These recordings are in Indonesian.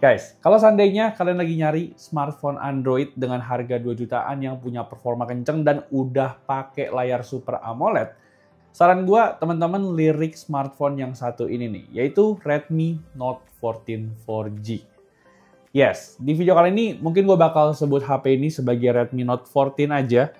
Guys, kalau seandainya kalian lagi nyari smartphone Android dengan harga 2 jutaan yang punya performa kenceng dan udah pakai layar Super AMOLED, saran gua teman-teman lirik smartphone yang satu ini nih, yaitu Redmi Note 14 4G. Yes, di video kali ini mungkin gue bakal sebut HP ini sebagai Redmi Note 14 aja.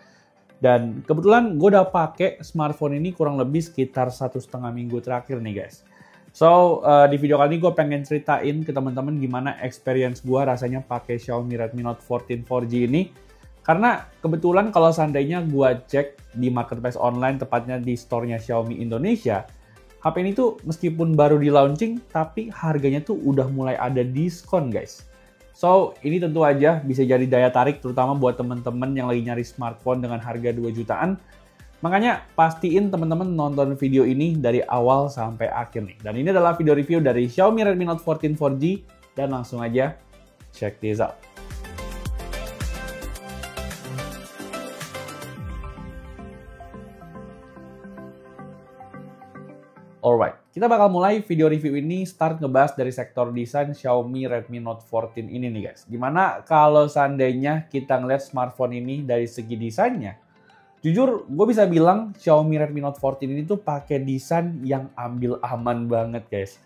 Dan kebetulan gue udah pakai smartphone ini kurang lebih sekitar 1,5 minggu terakhir nih guys. So, di video kali ini gue pengen ceritain ke teman-teman gimana experience gue rasanya pakai Xiaomi Redmi Note 14 4G ini. Karena kebetulan kalau seandainya gue cek di marketplace online, tepatnya di store-nya Xiaomi Indonesia, HP ini tuh meskipun baru di launching, tapi harganya tuh udah mulai ada diskon guys. So, ini tentu aja bisa jadi daya tarik terutama buat teman-teman yang lagi nyari smartphone dengan harga 2 jutaan. Makanya pastiin teman-teman nonton video ini dari awal sampai akhir nih. Dan ini adalah video review dari Xiaomi Redmi Note 14 4G dan langsung aja check this out. Alright, kita bakal mulai video review ini start ngebahas dari sektor desain Xiaomi Redmi Note 14 ini nih guys. Dimana kalau seandainya kita ngeliat smartphone ini dari segi desainnya, jujur gue bisa bilang Xiaomi Redmi Note 14 ini tuh pakai desain yang ambil aman banget guys.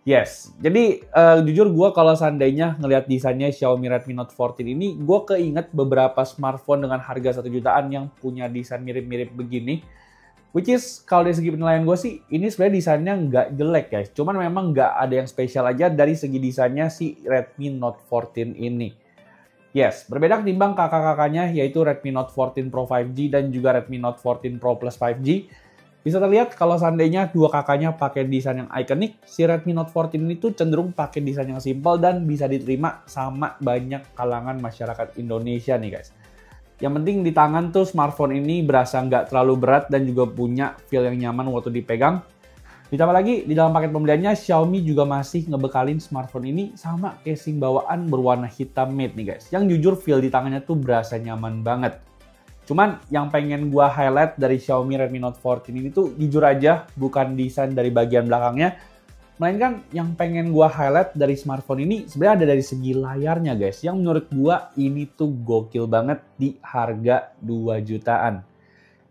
Yes, jadi jujur gue kalau seandainya ngeliat desainnya Xiaomi Redmi Note 14 ini, gue keinget beberapa smartphone dengan harga 1 jutaan yang punya desain mirip-mirip begini. Which is, kalau dari segi penilaian gue sih, ini sebenarnya desainnya nggak jelek guys. Cuman memang nggak ada yang spesial aja dari segi desainnya si Redmi Note 14 ini. Yes, berbeda ketimbang kakak-kakaknya yaitu Redmi Note 14 Pro 5G dan juga Redmi Note 14 Pro Plus 5G. Bisa terlihat kalau seandainya dua kakaknya pakai desain yang ikonik, si Redmi Note 14 ini tuh cenderung pakai desain yang simple dan bisa diterima sama banyak kalangan masyarakat Indonesia nih guys. Yang penting di tangan tuh smartphone ini berasa nggak terlalu berat dan juga punya feel yang nyaman waktu dipegang. Ditambah lagi, di dalam paket pembeliannya Xiaomi juga masih ngebekalin smartphone ini sama casing bawaan berwarna hitam matte nih guys. Yang jujur feel di tangannya tuh berasa nyaman banget. Cuman yang pengen gua highlight dari Xiaomi Redmi Note 14 ini tuh jujur aja bukan desain dari bagian belakangnya. Melainkan yang pengen gua highlight dari smartphone ini sebenarnya ada dari segi layarnya guys. Yang menurut gua ini tuh gokil banget di harga 2 jutaan.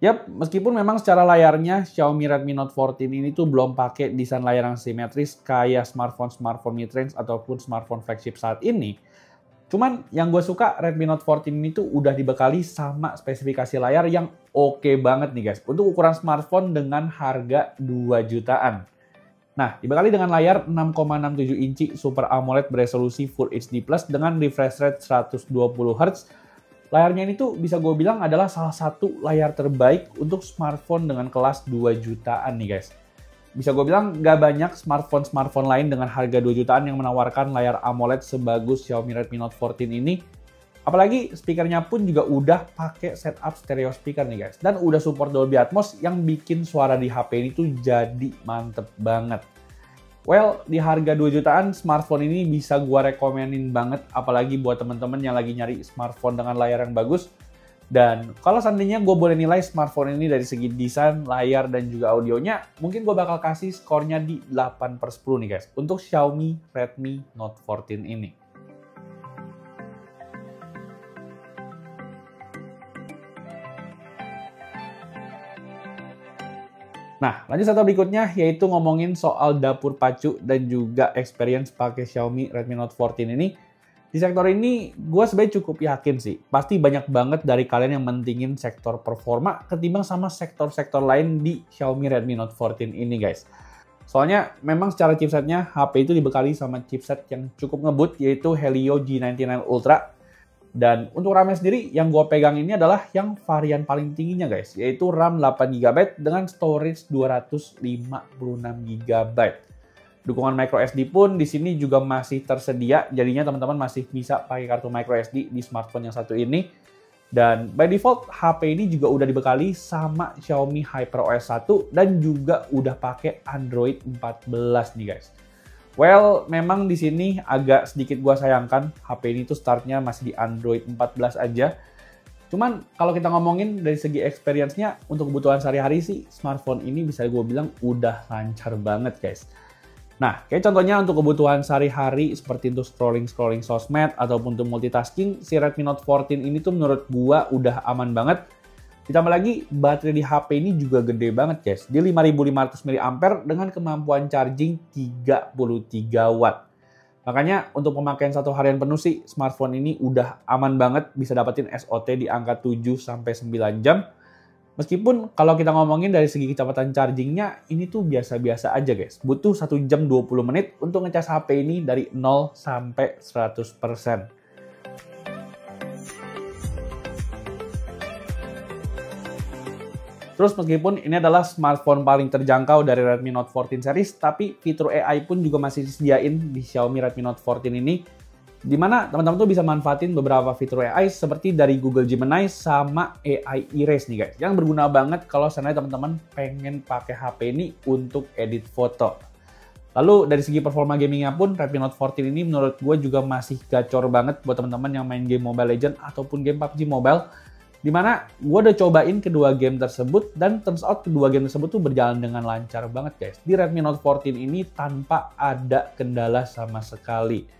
Yap, meskipun memang secara layarnya Xiaomi Redmi Note 14 ini tuh belum pakai desain layar yang simetris kayak smartphone mid-range ataupun smartphone flagship saat ini. Cuman yang gue suka Redmi Note 14 ini tuh udah dibekali sama spesifikasi layar yang oke banget nih guys. Untuk ukuran smartphone dengan harga 2 jutaan. Nah, dibekali dengan layar 6,67 inci Super AMOLED beresolusi Full HD Plus dengan refresh rate 120 Hz. Layarnya ini tuh bisa gue bilang adalah salah satu layar terbaik untuk smartphone dengan kelas 2 jutaan nih guys. Bisa gue bilang nggak banyak smartphone lain dengan harga 2 jutaan yang menawarkan layar AMOLED sebagus Xiaomi Redmi Note 14 ini. Apalagi speakernya pun juga udah pakai setup stereo speaker nih guys. Dan udah support Dolby Atmos yang bikin suara di HP ini tuh jadi mantep banget. Well, di harga 2 jutaan smartphone ini bisa gua rekomenin banget. Apalagi buat temen-temen yang lagi nyari smartphone dengan layar yang bagus. Dan kalau seandainya gue boleh nilai smartphone ini dari segi desain, layar, dan juga audionya, mungkin gue bakal kasih skornya di 8/10 nih guys. Untuk Xiaomi Redmi Note 14 ini. Nah, lanjut satu berikutnya yaitu ngomongin soal dapur pacu dan juga experience pakai Xiaomi Redmi Note 14 ini. Di sektor ini, gue sebenarnya cukup yakin sih. Pasti banyak banget dari kalian yang mentingin sektor performa ketimbang sama sektor-sektor lain di Xiaomi Redmi Note 14 ini guys. Soalnya memang secara chipsetnya HP itu dibekali sama chipset yang cukup ngebut yaitu Helio G99 Ultra. Dan untuk RAM-nya sendiri yang gue pegang ini adalah yang varian paling tingginya guys, yaitu RAM 8GB dengan storage 256GB. Dukungan microSD pun di sini juga masih tersedia, jadinya teman-teman masih bisa pakai kartu microSD di smartphone yang satu ini. Dan by default HP ini juga udah dibekali sama Xiaomi HyperOS 1 dan juga udah pakai Android 14 nih guys. Well, memang di sini agak sedikit gua sayangkan HP ini tuh startnya masih di Android 14 aja. Cuman kalau kita ngomongin dari segi experience-nya untuk kebutuhan sehari-hari sih smartphone ini bisa gue bilang udah lancar banget guys. Nah, kayak contohnya untuk kebutuhan sehari-hari seperti untuk scrolling sosmed ataupun untuk multitasking, si Redmi Note 14 ini tuh menurut gua udah aman banget. Ditambah lagi, baterai di HP ini juga gede banget guys. Di 5500 mAh dengan kemampuan charging 33 watt. Makanya untuk pemakaian satu harian penuh sih, smartphone ini udah aman banget. Bisa dapetin SOT di angka 7-9 jam. Meskipun kalau kita ngomongin dari segi kecepatan chargingnya, ini tuh biasa-biasa aja guys. Butuh 1 jam 20 menit untuk ngecas HP ini dari 0 sampai 100%. Terus meskipun ini adalah smartphone paling terjangkau dari Redmi Note 14 series, tapi fitur AI pun juga masih disediain di Xiaomi Redmi Note 14 ini. Di mana teman-teman tuh bisa manfaatin beberapa fitur AI seperti dari Google Gemini sama AI Erase nih guys. Yang berguna banget kalau seandainya teman-teman pengen pakai HP ini untuk edit foto. Lalu dari segi performa gamingnya pun Redmi Note 14 ini menurut gue juga masih gacor banget buat teman-teman yang main game Mobile Legends ataupun game PUBG Mobile. Dimana gue udah cobain kedua game tersebut dan turns out kedua game tersebut tuh berjalan dengan lancar banget guys. Di Redmi Note 14 ini tanpa ada kendala sama sekali.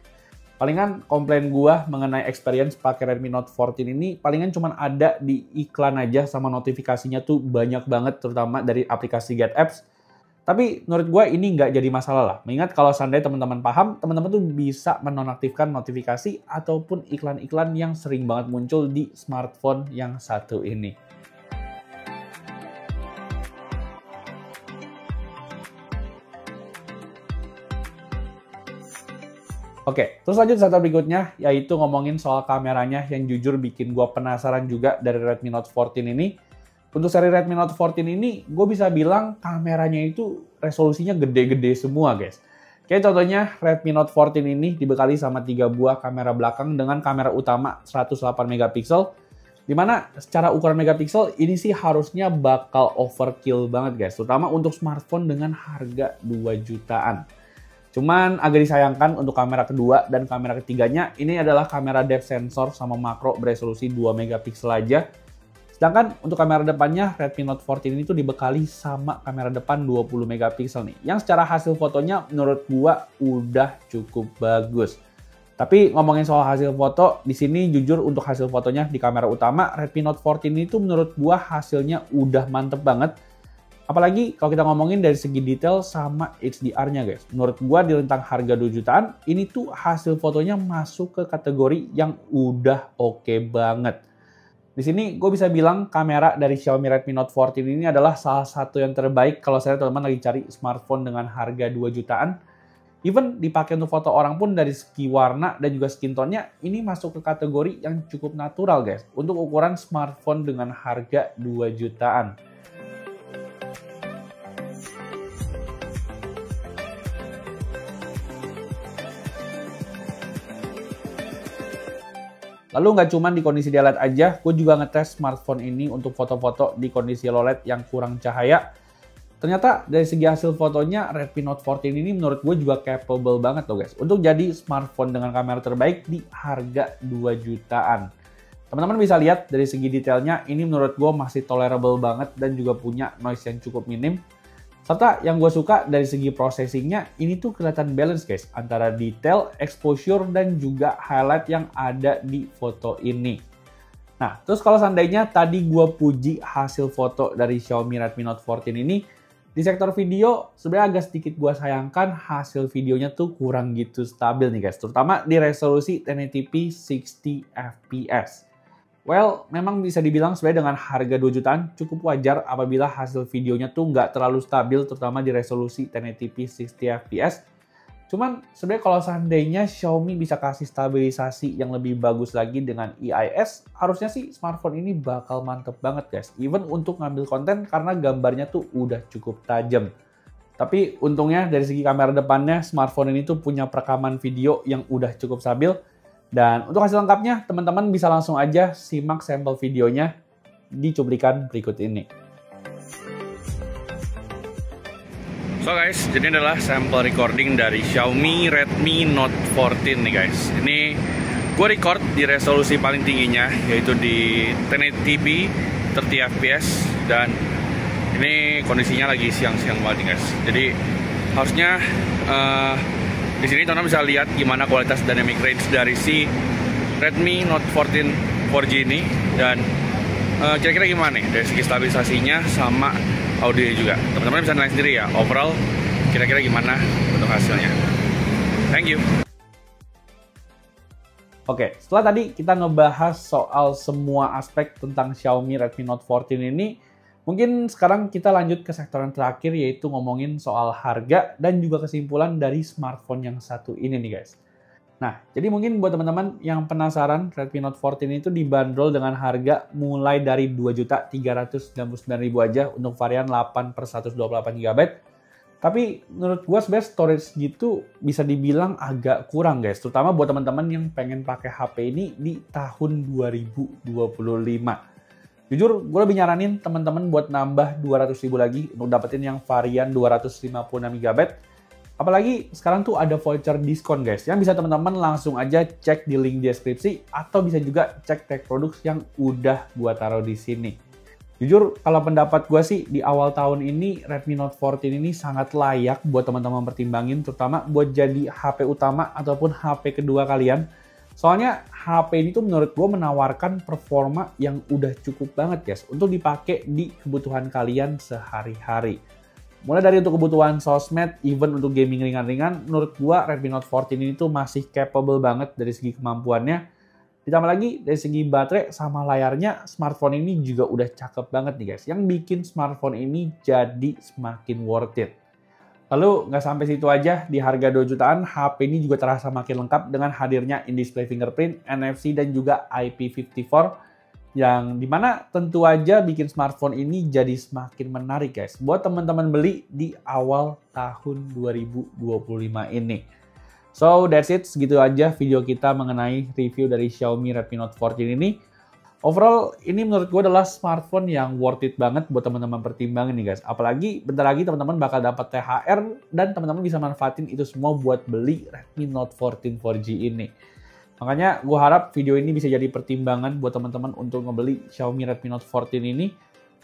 Palingan komplain gua mengenai experience pakai Redmi Note 14 ini palingan cuma ada di iklan aja sama notifikasinya tuh banyak banget terutama dari aplikasi Get Apps. Tapi menurut gua ini nggak jadi masalah lah. Mengingat kalau seandainya teman-teman paham, teman-teman tuh bisa menonaktifkan notifikasi ataupun iklan-iklan yang sering banget muncul di smartphone yang satu ini. Oke, terus lanjut setup berikutnya, yaitu ngomongin soal kameranya yang jujur bikin gue penasaran juga dari Redmi Note 14 ini. Untuk seri Redmi Note 14 ini, gue bisa bilang kameranya itu resolusinya gede-gede semua guys. Kayak contohnya Redmi Note 14 ini dibekali sama 3 buah kamera belakang dengan kamera utama 108 megapiksel. Dimana secara ukuran megapiksel ini sih harusnya bakal overkill banget guys. Terutama untuk smartphone dengan harga 2 jutaan. Cuman agak disayangkan untuk kamera kedua dan kamera ketiganya ini adalah kamera depth sensor sama makro beresolusi 2 megapiksel aja. Sedangkan untuk kamera depannya Redmi Note 14 ini tuh dibekali sama kamera depan 20 megapiksel nih. Yang secara hasil fotonya menurut gua udah cukup bagus. Tapi ngomongin soal hasil foto, di sini jujur untuk hasil fotonya di kamera utama Redmi Note 14 ini tuh menurut gua hasilnya udah mantep banget. Apalagi kalau kita ngomongin dari segi detail sama HDR-nya guys. Menurut gua di rentang harga 2 jutaan, ini tuh hasil fotonya masuk ke kategori yang udah oke banget. Di sini gue bisa bilang kamera dari Xiaomi Redmi Note 14 ini adalah salah satu yang terbaik kalau saya teman-teman lagi cari smartphone dengan harga 2 jutaan. Even dipakai untuk foto orang pun dari segi warna dan juga skin tone-nya, ini masuk ke kategori yang cukup natural guys. Untuk ukuran smartphone dengan harga 2 jutaan. Lalu nggak cuma di kondisi di OLED aja, gue juga ngetes smartphone ini untuk foto-foto di kondisi low LED yang kurang cahaya. Ternyata dari segi hasil fotonya Redmi Note 14 ini menurut gue juga capable banget loh guys. Untuk jadi smartphone dengan kamera terbaik di harga 2 jutaan. Teman-teman bisa lihat dari segi detailnya, ini menurut gue masih tolerable banget dan juga punya noise yang cukup minim. Serta yang gue suka dari segi processingnya, ini tuh kelihatan balance guys, antara detail, exposure, dan juga highlight yang ada di foto ini. Nah, terus kalau seandainya tadi gue puji hasil foto dari Xiaomi Redmi Note 14 ini, di sektor video sebenarnya agak sedikit gue sayangkan hasil videonya tuh kurang gitu stabil nih guys, terutama di resolusi 1080p 60 fps. Well, memang bisa dibilang sebenarnya dengan harga 2 jutaan cukup wajar apabila hasil videonya tuh nggak terlalu stabil, terutama di resolusi 1080p 60 fps. Cuman sebenarnya kalau seandainya Xiaomi bisa kasih stabilisasi yang lebih bagus lagi dengan IIS, harusnya sih smartphone ini bakal mantep banget guys. Even untuk ngambil konten karena gambarnya tuh udah cukup tajam. Tapi untungnya dari segi kamera depannya, smartphone ini tuh punya perekaman video yang udah cukup stabil. Dan untuk hasil lengkapnya, teman-teman bisa langsung aja simak sampel videonya di cuplikan berikut ini. So guys, jadi adalah sampel recording dari Xiaomi Redmi Note 14 nih guys. Ini gue record di resolusi paling tingginya, yaitu di 1080p 30 fps. Dan ini kondisinya lagi siang-siang banget nih guys. Jadi harusnya di sini teman-teman bisa lihat gimana kualitas dynamic range dari si Redmi Note 14 4G ini, dan kira-kira gimana nih dari segi stabilisasinya sama audio juga. Teman-teman bisa nilai sendiri ya, overall kira-kira gimana untuk hasilnya. Thank you. Oke, setelah tadi kita ngebahas soal semua aspek tentang Xiaomi Redmi Note 14 ini, mungkin sekarang kita lanjut ke sektor yang terakhir, yaitu ngomongin soal harga dan juga kesimpulan dari smartphone yang satu ini nih guys. Nah, jadi mungkin buat teman-teman yang penasaran, Redmi Note 14 itu dibanderol dengan harga mulai dari Rp2.399.000 aja untuk varian 8/128GB. Tapi menurut gua sebenarnya storage gitu bisa dibilang agak kurang guys, terutama buat teman-teman yang pengen pakai HP ini di tahun 2025. Jujur, gue lebih nyaranin teman-teman buat nambah 200.000 lagi untuk dapetin yang varian 256GB. Apalagi sekarang tuh ada voucher diskon guys, yang bisa teman-teman langsung aja cek di link deskripsi, atau bisa juga cek tag produk yang udah gua taruh di sini. Jujur, kalau pendapat gue sih, di awal tahun ini Redmi Note 14 ini sangat layak buat teman-teman pertimbangin, terutama buat jadi HP utama ataupun HP kedua kalian. Soalnya HP ini tuh menurut gue menawarkan performa yang udah cukup banget guys untuk dipakai di kebutuhan kalian sehari-hari. Mulai dari untuk kebutuhan sosmed, even untuk gaming ringan-ringan, menurut gue Redmi Note 14 ini tuh masih capable banget dari segi kemampuannya. Ditambah lagi dari segi baterai sama layarnya, smartphone ini juga udah cakep banget nih guys, yang bikin smartphone ini jadi semakin worth it. Lalu nggak sampai situ aja, di harga 2 jutaan, HP ini juga terasa makin lengkap dengan hadirnya in-display fingerprint, NFC, dan juga IP54, yang dimana tentu aja bikin smartphone ini jadi semakin menarik guys buat teman-teman beli di awal tahun 2025 ini. So that's it, segitu aja video kita mengenai review dari Xiaomi Redmi Note 14 ini. Overall, ini menurut gue adalah smartphone yang worth it banget buat teman-teman pertimbangin nih guys. Apalagi bentar lagi teman-teman bakal dapat THR dan teman-teman bisa manfaatin itu semua buat beli Redmi Note 14 4G ini. Makanya gue harap video ini bisa jadi pertimbangan buat teman-teman untuk ngebeli Xiaomi Redmi Note 14 ini.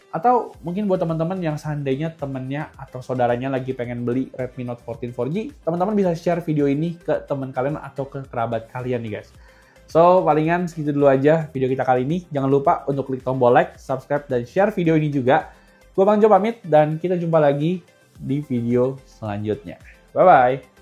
Atau mungkin buat teman-teman yang seandainya temennya atau saudaranya lagi pengen beli Redmi Note 14 4G, teman-teman bisa share video ini ke teman kalian atau ke kerabat kalian nih guys. So, palingan segitu dulu aja video kita kali ini. Jangan lupa untuk klik tombol like, subscribe, dan share video ini juga. Gue Bang Jo pamit, dan kita jumpa lagi di video selanjutnya. Bye-bye!